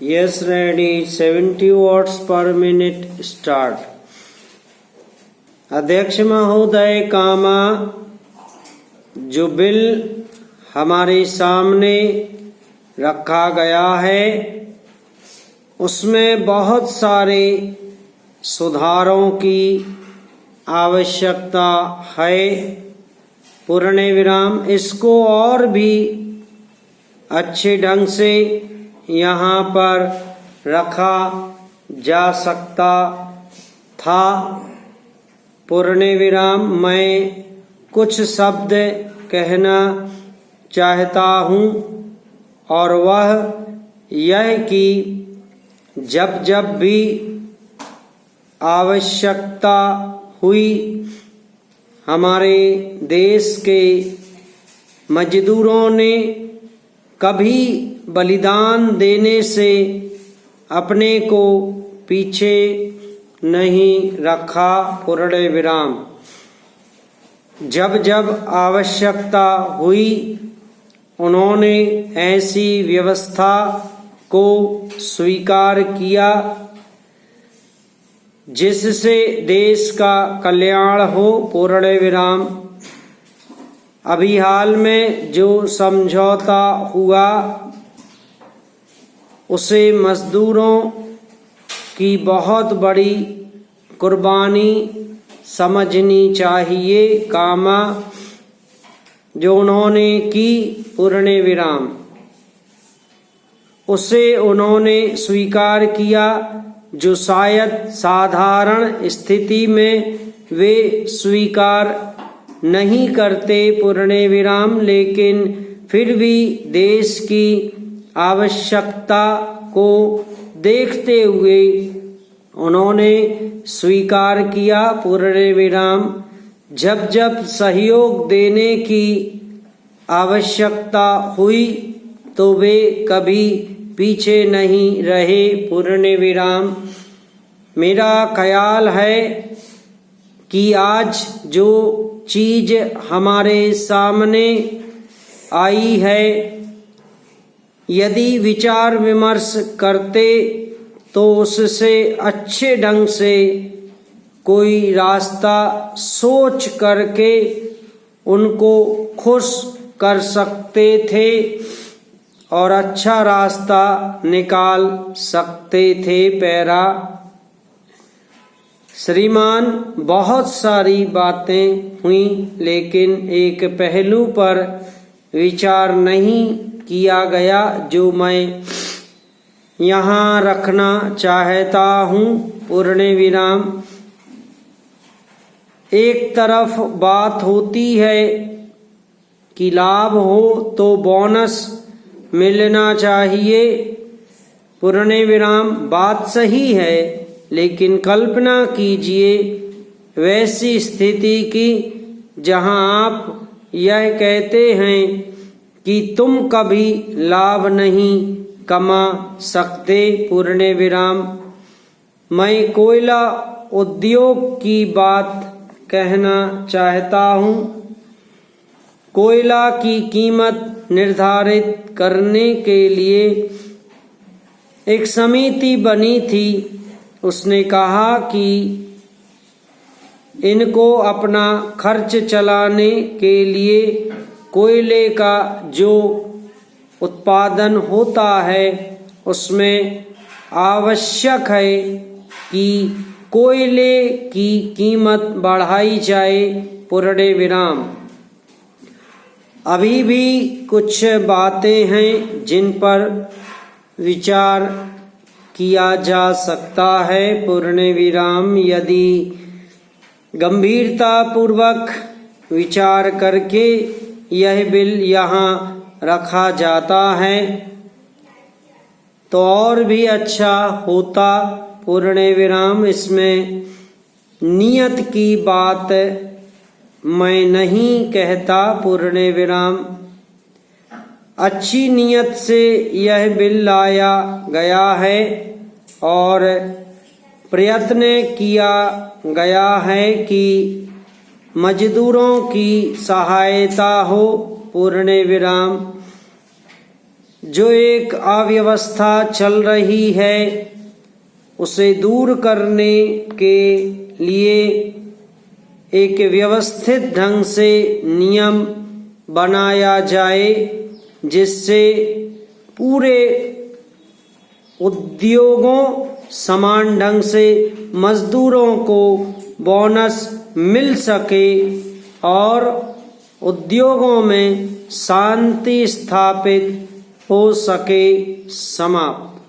Yes, ready. 70 watts per minute. Start. अध्यक्ष महोदय कामा जो बिल हमारे सामने रखा गया है उसमें बहुत सारे सुधारों की आवश्यकता है। पूर्ण विराम इसको और भी अच्छे ढंग से यहाँ पर रखा जा सकता था। पूर्ण विराम मैं कुछ शब्द कहना चाहता हूँ और वह यह कि जब जब भी आवश्यकता हुई हमारे देश के मजदूरों ने कभी बलिदान देने से अपने को पीछे नहीं रखा। पूर्ण विराम जब जब आवश्यकता हुई उन्होंने ऐसी व्यवस्था को स्वीकार किया जिससे देश का कल्याण हो। पूर्ण विराम अभी हाल में जो समझौता हुआ उसे मजदूरों की बहुत बड़ी कुर्बानी समझनी चाहिए कामा जो उन्होंने की। पूर्ण विराम उसे उन्होंने स्वीकार किया जो शायद साधारण स्थिति में वे स्वीकार नहीं करते। पूर्ण विराम लेकिन फिर भी देश की आवश्यकता को देखते हुए उन्होंने स्वीकार किया। पूर्ण विराम जब जब सहयोग देने की आवश्यकता हुई तो वे कभी पीछे नहीं रहे। पूर्ण विराम मेरा ख्याल है कि आज जो चीज हमारे सामने आई है यदि विचार विमर्श करते तो उससे अच्छे ढंग से कोई रास्ता सोच करके उनको खुश कर सकते थे और अच्छा रास्ता निकाल सकते थे। पैरा श्रीमान बहुत सारी बातें हुई लेकिन एक पहलू पर विचार नहीं किया गया जो मैं यहाँ रखना चाहता हूँ। पूर्ण विराम एक तरफ बात होती है कि लाभ हो तो बोनस मिलना चाहिए। पूर्ण विराम बात सही है लेकिन कल्पना कीजिए वैसी स्थिति की जहां आप यह कहते हैं कि तुम कभी लाभ नहीं कमा सकते। पूर्ण विराम मैं कोयला उद्योग की बात कहना चाहता हूँ। कोयला की कीमत निर्धारित करने के लिए एक समिति बनी थी। उसने कहा कि इनको अपना खर्च चलाने के लिए कोयले का जो उत्पादन होता है उसमें आवश्यक है कि कोयले की कीमत बढ़ाई जाए। पूर्ण विराम अभी भी कुछ बातें हैं जिन पर विचार किया जा सकता है। पूर्ण विराम यदि गंभीरता पूर्वक विचार करके यह बिल यहाँ रखा जाता है तो और भी अच्छा होता। पूर्ण विराम इसमें नियत की बात मैं नहीं कहता। पूर्ण विराम अच्छी नियत से यह बिल लाया गया है और प्रयत्न किया गया है कि मजदूरों की सहायता हो। पूर्ण विराम जो एक अव्यवस्था चल रही है उसे दूर करने के लिए एक व्यवस्थित ढंग से नियम बनाया जाए, जिससे पूरे उद्योगों समान ढंग से मजदूरों को बोनस मिल सके और उद्योगों में शांति स्थापित हो सके। समाप्त।